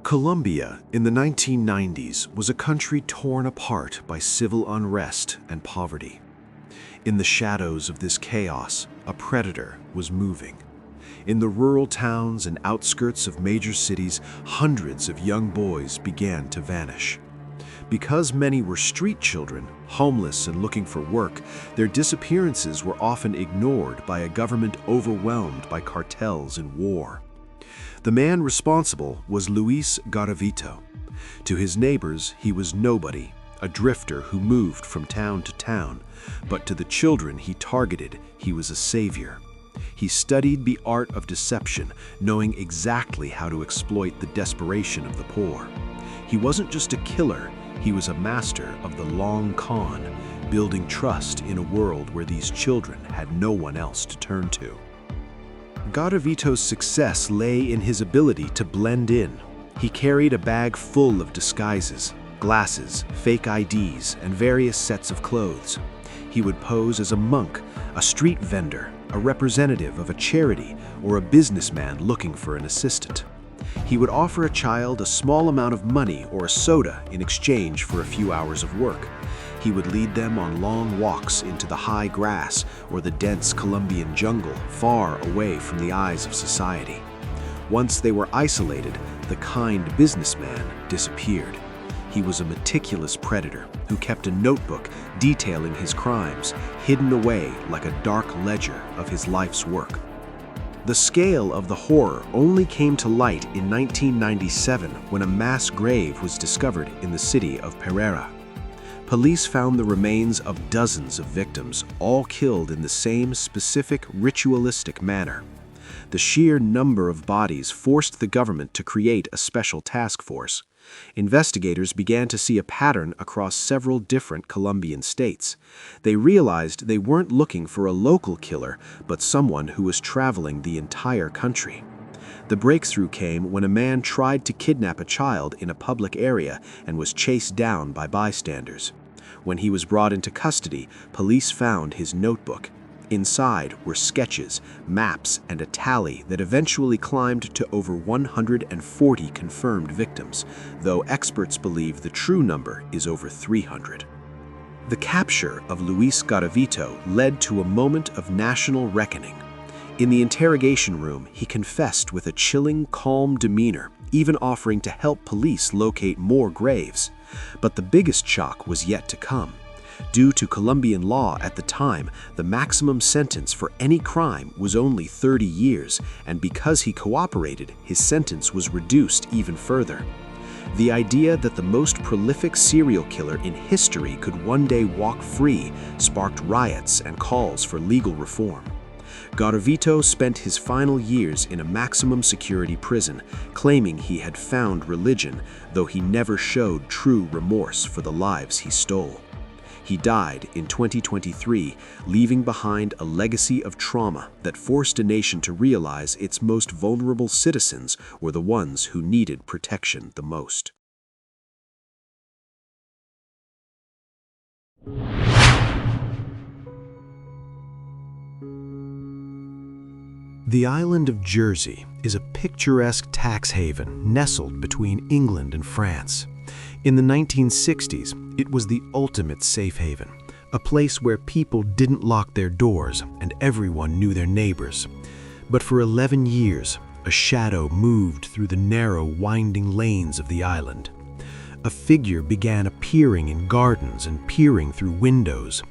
Colombia in the 1990s was a country torn apart by civil unrest and poverty. In the shadows of this chaos, a predator was moving. In the rural towns and outskirts of major cities, hundreds of young boys began to vanish. Because many were street children, homeless and looking for work, their disappearances were often ignored by a government overwhelmed by cartels and war. The man responsible was Luis Garavito. To his neighbors, he was nobody, a drifter who moved from town to town, but to the children he targeted, he was a savior. He studied the art of deception, knowing exactly how to exploit the desperation of the poor. He wasn't just a killer, he was a master of the long con, building trust in a world where these children had no one else to turn to. Garavito's success lay in his ability to blend in. He carried a bag full of disguises, glasses, fake IDs, and various sets of clothes. He would pose as a monk, a street vendor, a representative of a charity, or a businessman looking for an assistant. He would offer a child a small amount of money or a soda in exchange for a few hours of work. He would lead them on long walks into the high grass or the dense Colombian jungle, far away from the eyes of society. Once they were isolated, the kind businessman disappeared. He was a meticulous predator who kept a notebook detailing his crimes, hidden away like a dark ledger of his life's work. The scale of the horror only came to light in 1997 when a mass grave was discovered in the city of Pereira. Police found the remains of dozens of victims, all killed in the same specific ritualistic manner. The sheer number of bodies forced the government to create a special task force. Investigators began to see a pattern across several different Colombian states. They realized they weren't looking for a local killer, but someone who was traveling the entire country. The breakthrough came when a man tried to kidnap a child in a public area and was chased down by bystanders. When he was brought into custody, police found his notebook. Inside were sketches, maps, and a tally that eventually climbed to over 140 confirmed victims, though experts believe the true number is over 300. The capture of Luis Garavito led to a moment of national reckoning. In the interrogation room, he confessed with a chilling, calm demeanor, even offering to help police locate more graves. But the biggest shock was yet to come. Due to Colombian law at the time, the maximum sentence for any crime was only 30 years, and because he cooperated, his sentence was reduced even further. The idea that the most prolific serial killer in history could one day walk free sparked riots and calls for legal reform. Garavito spent his final years in a maximum security prison, claiming he had found religion, though he never showed true remorse for the lives he stole. He died in 2023, leaving behind a legacy of trauma that forced a nation to realize its most vulnerable citizens were the ones who needed protection the most. The island of Jersey is a picturesque tax haven nestled between England and France. In the 1960s, it was the ultimate safe haven, a place where people didn't lock their doors and everyone knew their neighbors. But for 11 years, a shadow moved through the narrow, winding lanes of the island. A figure began appearing in gardens and peering through windows.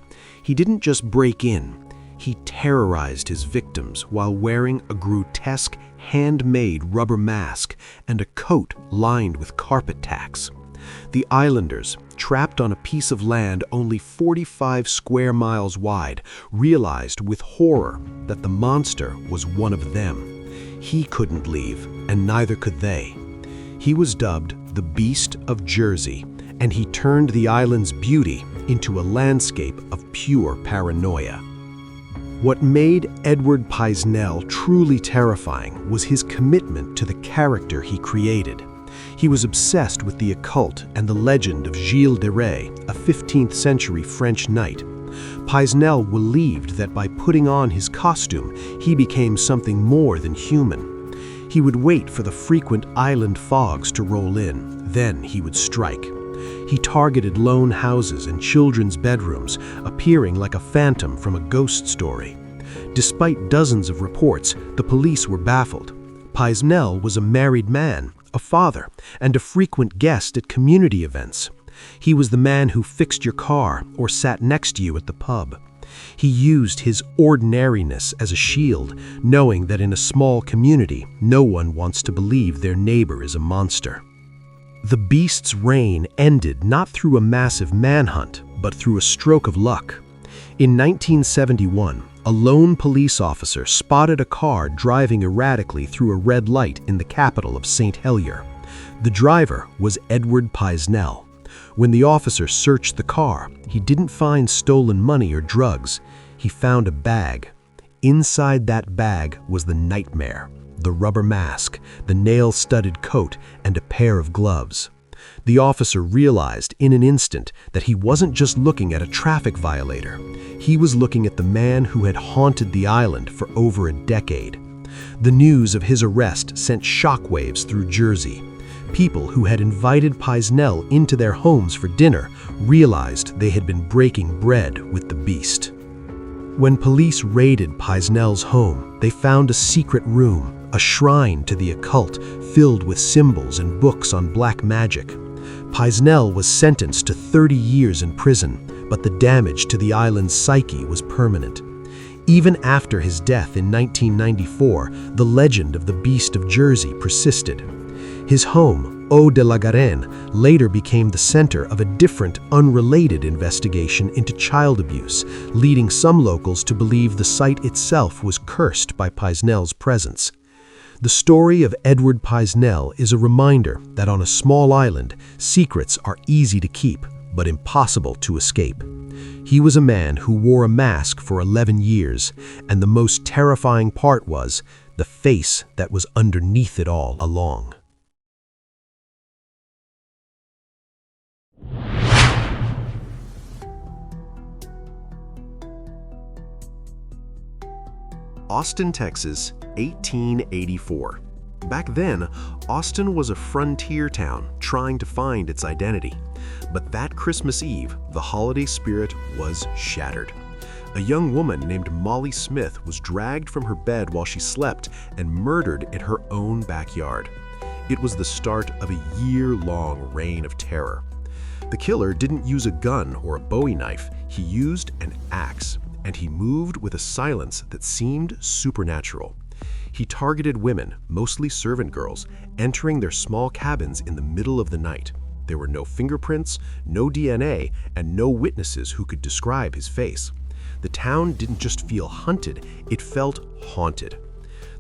He didn't just break in. He terrorized his victims while wearing a grotesque, handmade rubber mask and a coat lined with carpet tacks. The islanders, trapped on a piece of land only 45 square miles wide, realized with horror that the monster was one of them. He couldn't leave, and neither could they. He was dubbed the Beast of Jersey, and he turned the island's beauty into a landscape of pure paranoia. What made Edward Paisnel truly terrifying was his commitment to the character he created. He was obsessed with the occult and the legend of Gilles de Rais, a 15th century French knight. Paisnel believed that by putting on his costume, he became something more than human. He would wait for the frequent island fogs to roll in, then he would strike. He targeted lone houses and children's bedrooms, appearing like a phantom from a ghost story. Despite dozens of reports, the police were baffled. Paisnel was a married man, a father, and a frequent guest at community events. He was the man who fixed your car or sat next to you at the pub. He used his ordinariness as a shield, knowing that in a small community, no one wants to believe their neighbor is a monster. The beast's reign ended not through a massive manhunt, but through a stroke of luck. In 1971, a lone police officer spotted a car driving erratically through a red light in the capital of St. Helier. The driver was Edward Paisnel. When the officer searched the car, he didn't find stolen money or drugs. He found a bag. Inside that bag was the nightmare, the rubber mask, the nail-studded coat, and a pair of gloves. The officer realized in an instant that he wasn't just looking at a traffic violator. He was looking at the man who had haunted the island for over a decade. The news of his arrest sent shockwaves through Jersey. People who had invited Paisnel into their homes for dinner realized they had been breaking bread with the beast. When police raided Paisnel's home, they found a secret room, a shrine to the occult filled with symbols and books on black magic. Paisnel was sentenced to 30 years in prison, but the damage to the island's psyche was permanent. Even after his death in 1994, the legend of the Beast of Jersey persisted. His home, Eau de la Garenne, later became the center of a different, unrelated investigation into child abuse, leading some locals to believe the site itself was cursed by Paisnel's presence. The story of Edward Paisnel is a reminder that on a small island, secrets are easy to keep, but impossible to escape. He was a man who wore a mask for 11 years, and the most terrifying part was the face that was underneath it all along. Austin, Texas, 1884. Back then, Austin was a frontier town trying to find its identity. But that Christmas Eve, the holiday spirit was shattered. A young woman named Molly Smith was dragged from her bed while she slept and murdered in her own backyard. It was the start of a year-long reign of terror. The killer didn't use a gun or a Bowie knife, he used an axe. And he moved with a silence that seemed supernatural. He targeted women, mostly servant girls, entering their small cabins in the middle of the night. There were no fingerprints, no DNA, and no witnesses who could describe his face. The town didn't just feel hunted, it felt haunted.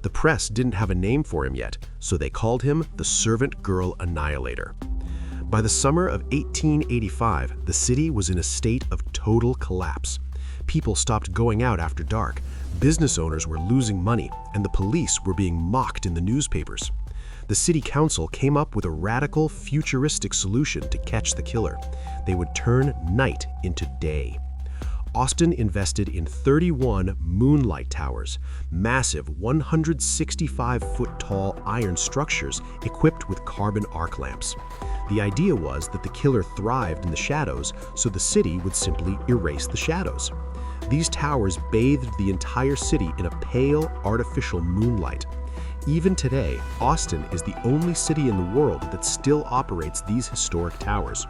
The press didn't have a name for him yet, so they called him the Servant Girl Annihilator. By the summer of 1885, the city was in a state of total collapse. People stopped going out after dark, business owners were losing money, and the police were being mocked in the newspapers. The city council came up with a radical, futuristic solution to catch the killer. They would turn night into day. Austin invested in 31 moonlight towers, massive 165-foot-tall iron structures equipped with carbon arc lamps. The idea was that the killer thrived in the shadows, so the city would simply erase the shadows. These towers bathed the entire city in a pale, artificial moonlight. Even today, Austin is the only city in the world that still operates these historic towers.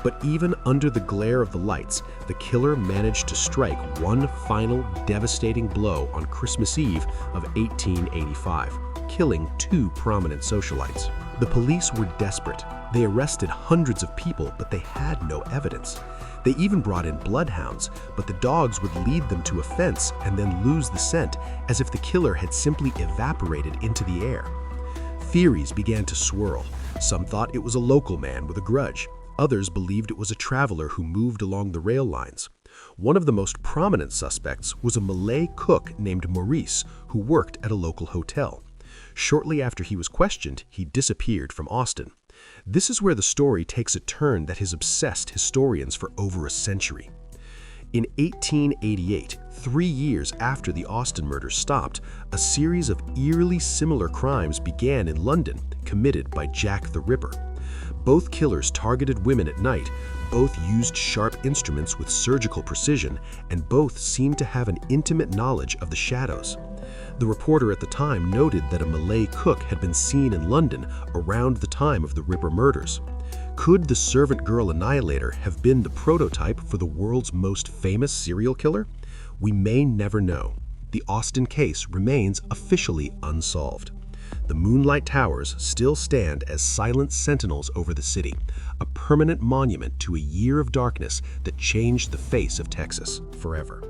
But even under the glare of the lights, the killer managed to strike one final devastating blow on Christmas Eve of 1885, killing 2 prominent socialites. The police were desperate. They arrested hundreds of people, but they had no evidence. They even brought in bloodhounds, but the dogs would lead them to a fence and then lose the scent, as if the killer had simply evaporated into the air. Theories began to swirl. Some thought it was a local man with a grudge. Others believed it was a traveler who moved along the rail lines. One of the most prominent suspects was a Malay cook named Maurice, who worked at a local hotel. Shortly after he was questioned, he disappeared from Austin. This is where the story takes a turn that has obsessed historians for over a century. In 1888, 3 years after the Austin murders stopped, a series of eerily similar crimes began in London, committed by Jack the Ripper. Both killers targeted women at night, both used sharp instruments with surgical precision, and both seemed to have an intimate knowledge of the shadows. The reporter at the time noted that a Malay cook had been seen in London around the time of the Ripper murders. Could the servant girl annihilator have been the prototype for the world's most famous serial killer? We may never know. The Austin case remains officially unsolved. The Moonlight Towers still stand as silent sentinels over the city, a permanent monument to a year of darkness that changed the face of Texas forever.